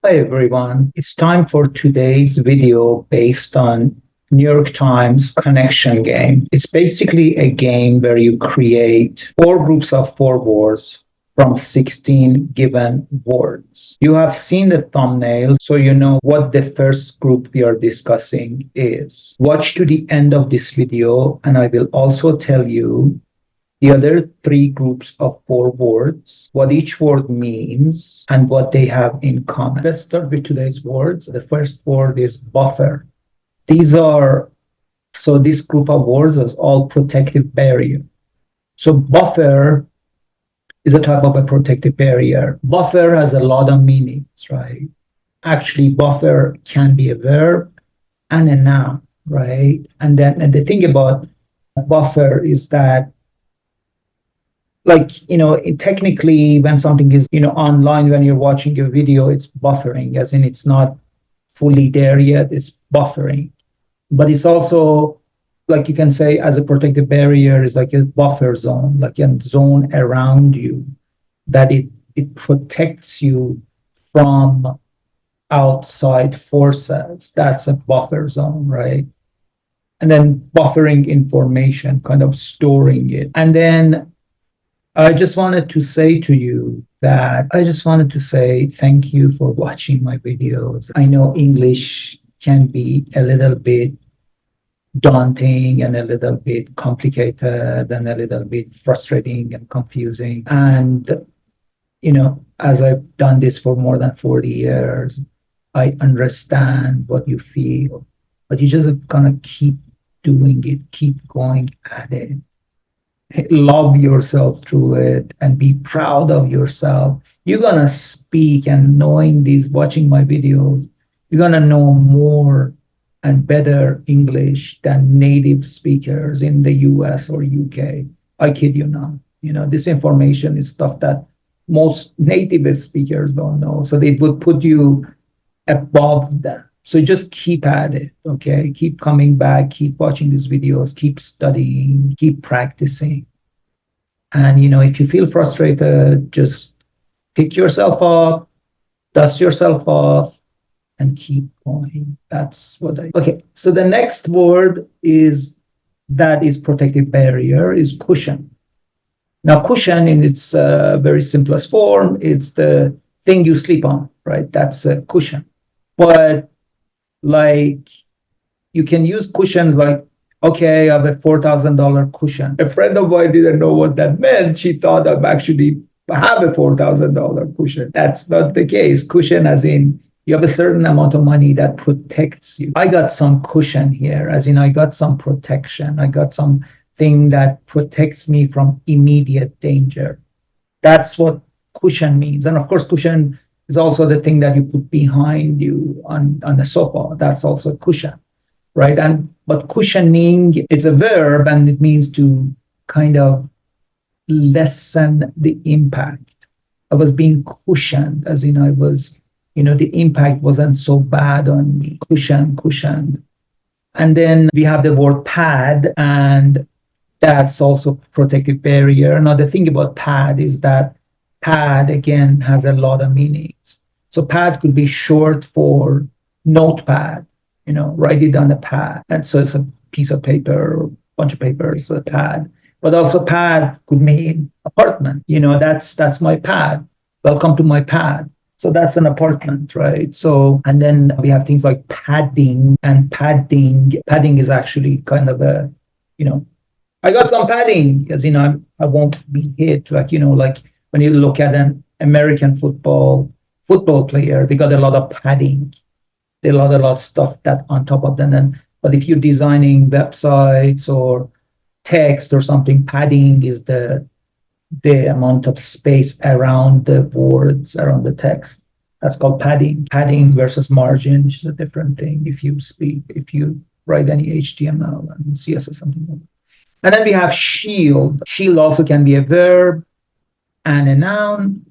Hi everyone. It's time for today's video based on New York Times connection game. It's basically a game where you create four groups of four words from 16 given words. You have seen the thumbnail, so you know what the first group we are discussing is. Watch to the end of this video, and I will also tell you the other three groups of four words, what each word means, and what they have in common. Let's start with today's words. The first word is buffer. This group of words is all protective barrier. So buffer is a type of a protective barrier. Buffer has a lot of meanings, right? Actually, buffer can be a verb and a noun, right? And the thing about buffer is that technically when something is online, when you're watching a video, it's buffering, as in it's not fully there yet, it's buffering. But it's also, like, you can say as a protective barrier is like a buffer zone, like a zone around you that it protects you from outside forces. That's a buffer zone, right? And then buffering information, kind of storing it. And then I just wanted to say thank you for watching my videos. I know English can be a little bit daunting and a little bit complicated and a little bit frustrating and confusing. And, as I've done this for more than 40 years, I understand what you feel, but you just gotta keep doing it, keep going at it. Love yourself through it and be proud of yourself. You're gonna speak, and watching my videos, you're gonna know more and better English than native speakers in the US or UK. I kid you not. This information is stuff that most native speakers don't know. So they would put you above them. So just keep at it, okay? Keep coming back, keep watching these videos, keep studying, keep practicing. And, if you feel frustrated, just pick yourself up, dust yourself off, and keep going. Okay, so the next word that is protective barrier is cushion. Now, cushion in its very simplest form, it's the thing you sleep on, right? That's a cushion. But you can use cushions like, okay, I have a $4,000 cushion. A friend of mine didn't know what that meant. She thought I actually have a $4,000 cushion. That's not the case. Cushion as in you have a certain amount of money that protects you. I got some cushion here, as in I got some protection. I got something that protects me from immediate danger. That's what cushion means. And of course, cushion is also the thing that you put behind you on the sofa. That's also cushion, right? But cushioning, it's a verb, and it means to kind of lessen the impact. I was being cushioned, as in I was, the impact wasn't so bad on me. Cushioned. And then we have the word pad, and that's also protective barrier. Now, the thing about pad is that pad, again, has a lot of meanings. So pad could be short for notepad, write it on a pad. And so it's a piece of paper or a bunch of paper, it's a pad. But also pad could mean apartment. That's my pad. Welcome to my pad. So that's an apartment, right? So, and then we have things like padding, and padding is actually kind of a, I got some padding, as I won't be hit. Like when you look at an American football player, they got a lot of padding. They got a lot of stuff that on top of them. But if you're designing websites or text or something, padding is the amount of space around the words, around the text. That's called padding. Padding versus margin, which is a different thing. If you write any HTML and CSS, something like that. And then we have shield. Shield also can be a verb and a noun.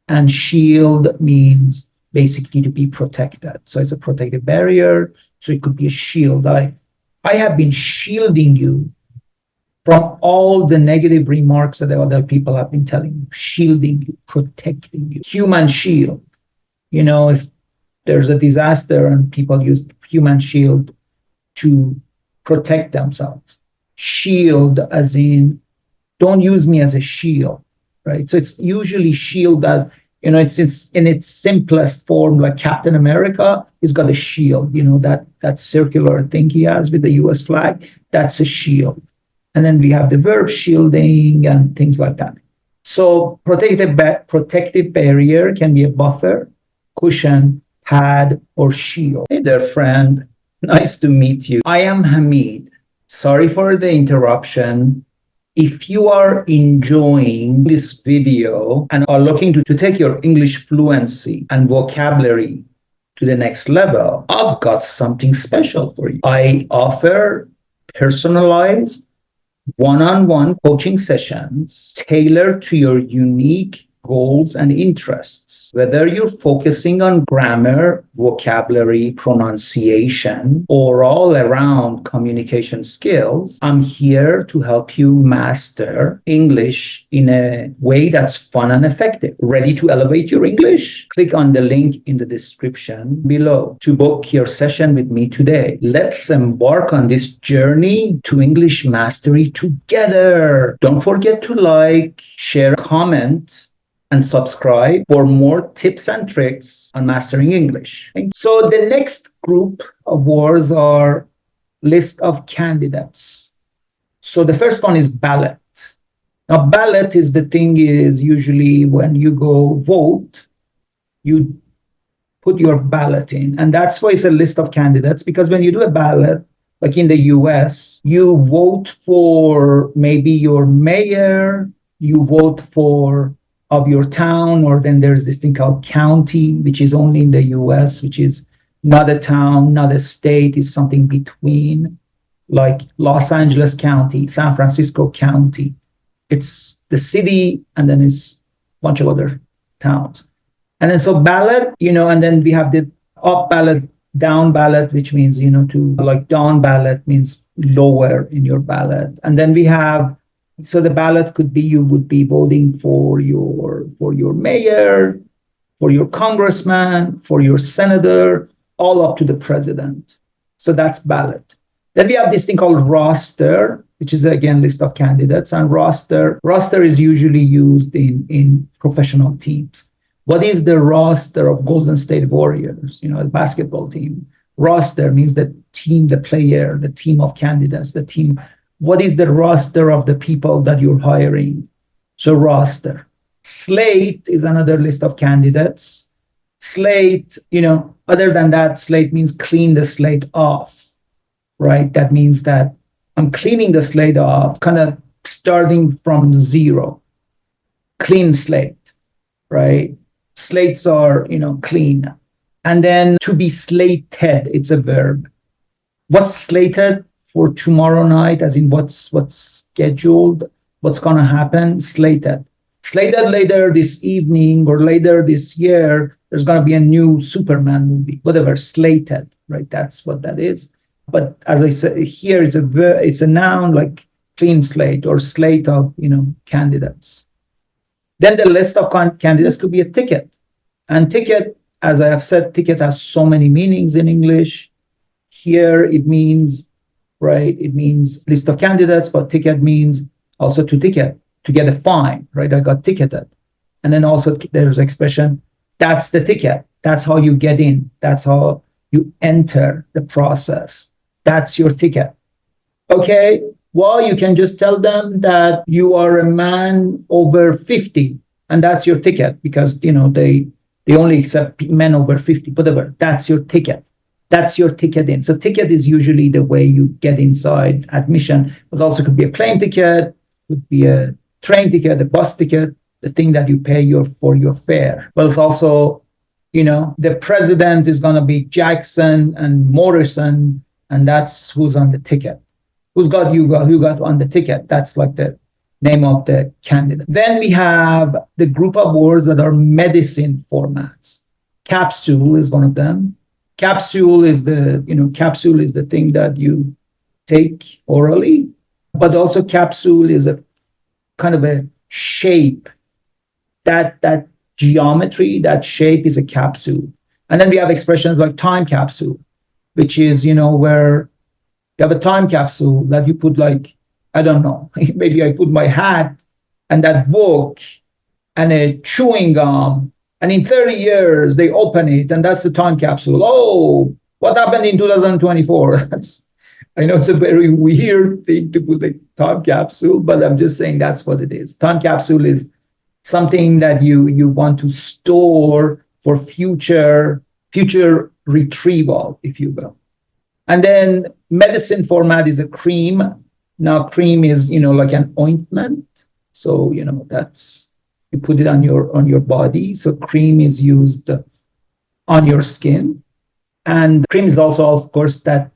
And shield means basically to be protected. So it's a protective barrier. So it could be a shield. I have been shielding you from all the negative remarks that other people have been telling you, shielding you, protecting you. Human shield. If there's a disaster and people use human shield to protect themselves. Shield as in, don't use me as a shield, right? So it's usually shield that, it's in its simplest form, like Captain America, he's got a shield, that circular thing he has with the US flag, that's a shield. And then we have the verb shielding and things like that. So protective barrier can be a buffer, cushion, pad, or shield. Hey there, friend. Nice to meet you. I am Hamid. Sorry for the interruption. If you are enjoying this video and are looking to take your English fluency and vocabulary to the next level, I've got something special for you. I offer personalized one-on-one coaching sessions tailored to your unique goals and interests. Whether you're focusing on grammar, vocabulary, pronunciation, or all around communication skills, I'm here to help you master English in a way that's fun and effective. Ready to elevate your English? Click on the link in the description below to book your session with me today. Let's embark on this journey to English mastery together. Don't forget to like, share, comment, and subscribe for more tips and tricks on mastering English. So the next group of words are list of candidates. So the first one is ballot. Now ballot is usually when you go vote, you put your ballot in. And that's why it's a list of candidates, because when you do a ballot, like in the US, you vote for maybe your mayor, you vote for of your town, or then there's this thing called county, which is only in the US, which is not a town, not a state, it's something between, like Los Angeles County, San Francisco County. It's the city, and then it's a bunch of other towns. And then so ballot, and then we have the up ballot, down ballot, which means, to like down ballot means lower in your ballot. And then we have, so the ballot could be, you would be voting for your mayor, for your congressman, for your senator, all up to the president. So that's ballot. Then we have this thing called roster, which is again list of candidates. And roster is usually used in professional teams. What is the roster of Golden State Warriors, a basketball team? Roster means the team, the player, the team of candidates, the team. What is the roster of the people that you're hiring? So roster. Slate is another list of candidates. Slate, other than that, slate means clean the slate off, right? That means that I'm cleaning the slate off, kind of starting from zero. Clean slate, right? Slates are, clean. And then to be slated, it's a verb. What's slated for tomorrow night, as in what's scheduled, what's going to happen? Slated later this evening or later this year, there's going to be a new Superman movie, whatever, slated, right? That's what that is. But as I said, here it's a noun, like clean slate or slate of, candidates. Then the list of candidates could be a ticket. And ticket, as I have said, ticket has so many meanings in English. Here it means, right, it means list of candidates, but ticket means also to ticket, to get a fine, right? I got ticketed. And then also there's expression, that's the ticket. That's how you get in. That's how you enter the process. That's your ticket. Okay, well, you can just tell them that you are a man over 50, and that's your ticket, because, they only accept men over 50, whatever. That's your ticket. That's your ticket in. So ticket is usually the way you get inside admission, but also could be a plane ticket, could be a train ticket, a bus ticket, the thing that you pay for your fare. But it's also, the president is going to be Jackson and Morrison, and that's who's on the ticket. Who got on the ticket? That's like the name of the candidate. Then we have the group of words that are medicine formats. Capsule is one of them. Capsule is the thing that you take orally, but also capsule is a kind of a shape. That geometry, that shape is a capsule. And then we have expressions like time capsule, which is, where you have a time capsule that you put like, I don't know, maybe I put my hat and that book and a chewing gum, and in 30 years they open it, and that's the time capsule. Oh, what happened in 2024? I know it's a very weird thing to put a time capsule, but I'm just saying that's what it is. Time capsule is something that you want to store for future retrieval, if you will. And then medicine format is a cream. Now, cream is, like an ointment. So, that's, you put it on your body. So cream is used on your skin. And cream is also, of course, the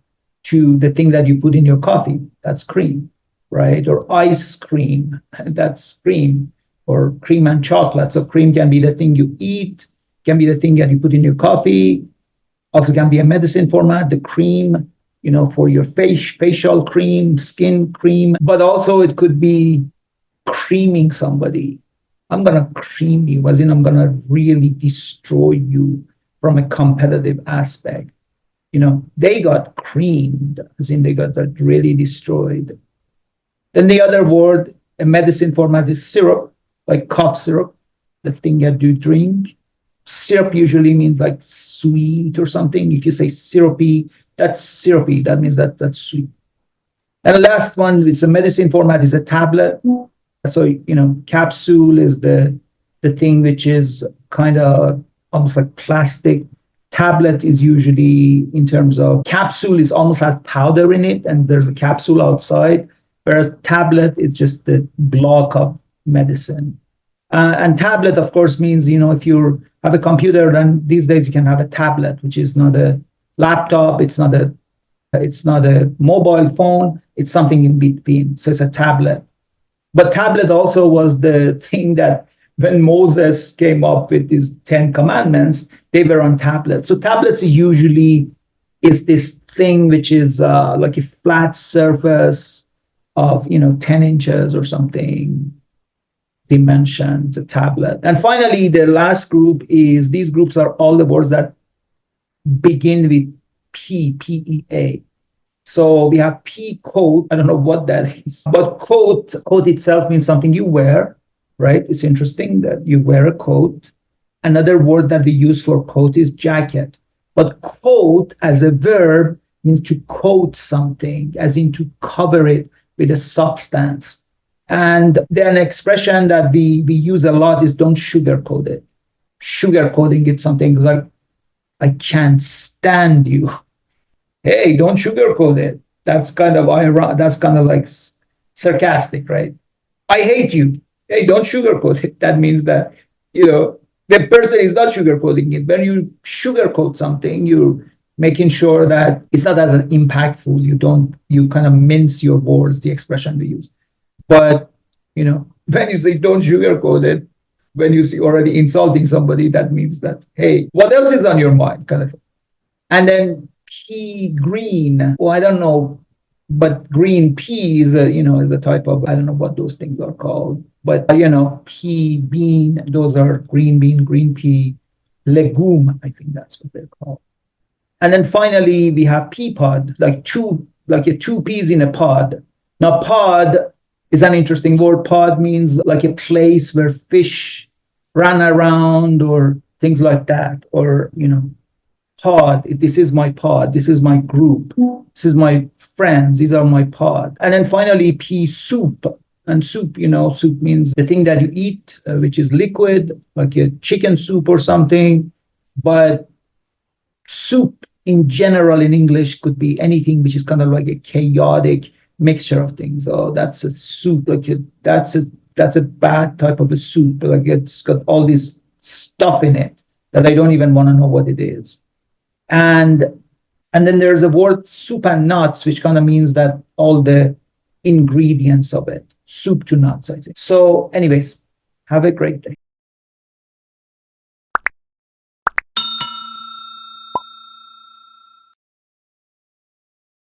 thing that you put in your coffee. That's cream, right? Or ice cream, that's cream. Or cream and chocolate. So cream can be the thing you eat, can be the thing that you put in your coffee. Also can be a medicine format, the cream, for your facial cream, skin cream. But also it could be creaming somebody. I'm going to cream you, as in I'm going to really destroy you from a competitive aspect. They got creamed, as in they got really destroyed. Then the other word, a medicine format, is syrup, like cough syrup, the thing that you drink. Syrup usually means like sweet or something. If you say syrupy, that's syrupy. That means that's sweet. And the last one is a medicine format is a tablet. So, capsule is the thing which is kind of almost like plastic. Tablet is usually, in terms of capsule, is almost has powder in it, and there's a capsule outside, whereas tablet is just the block of medicine. And tablet, of course, means, if you have a computer, then these days you can have a tablet, which is not a laptop, it's not a mobile phone, it's something in between. So it's a tablet. But tablet also was the thing that when Moses came up with these 10 commandments, they were on tablets. So tablets usually is this thing which is like a flat surface of 10 inches or something dimensions, a tablet. And finally, the last group is, these groups are all the words that begin with P, P-E-A. So we have P, coat. I don't know what that is, but coat itself means something you wear, right? It's interesting that you wear a coat. Another word that we use for coat is jacket. But coat as a verb means to coat something, as in to cover it with a substance. And then an expression that we use a lot is don't sugarcoat it. Sugarcoating it, something like, I can't stand you. Hey, don't sugarcoat it. That's kind of ironic. That's kind of like sarcastic, right? I hate you. Hey, don't sugarcoat it. That means that, the person is not sugarcoating it. When you sugarcoat something, you're making sure that it's not as impactful. You kind of mince your words, the expression we use. But, when you say don't sugarcoat it, when you see already insulting somebody, that means that, hey, what else is on your mind, kind of thing. And then pea green, well, I don't know, but green pea is is a type of, I don't know what those things are called. But, pea, bean, those are green bean, green pea, legume, I think that's what they're called. And then finally, we have pea pod, like two peas in a pod. Now, pod is an interesting word. Pod means like a place where fish run around or things like that. Or, pod, this is my pod, this is my group, this is my friends, these are my pod. And then finally, pea soup. And soup, soup means the thing that you eat, which is liquid, like a chicken soup or something. But soup in general in English could be anything which is kind of like a chaotic mixture of things. Oh, that's a soup. That's a bad type of a soup. Like it's got all this stuff in it that I don't even want to know what it is. And then there's a word soup and nuts, which kind of means that all the ingredients of it, soup to nuts, I think. So anyways, have a great day.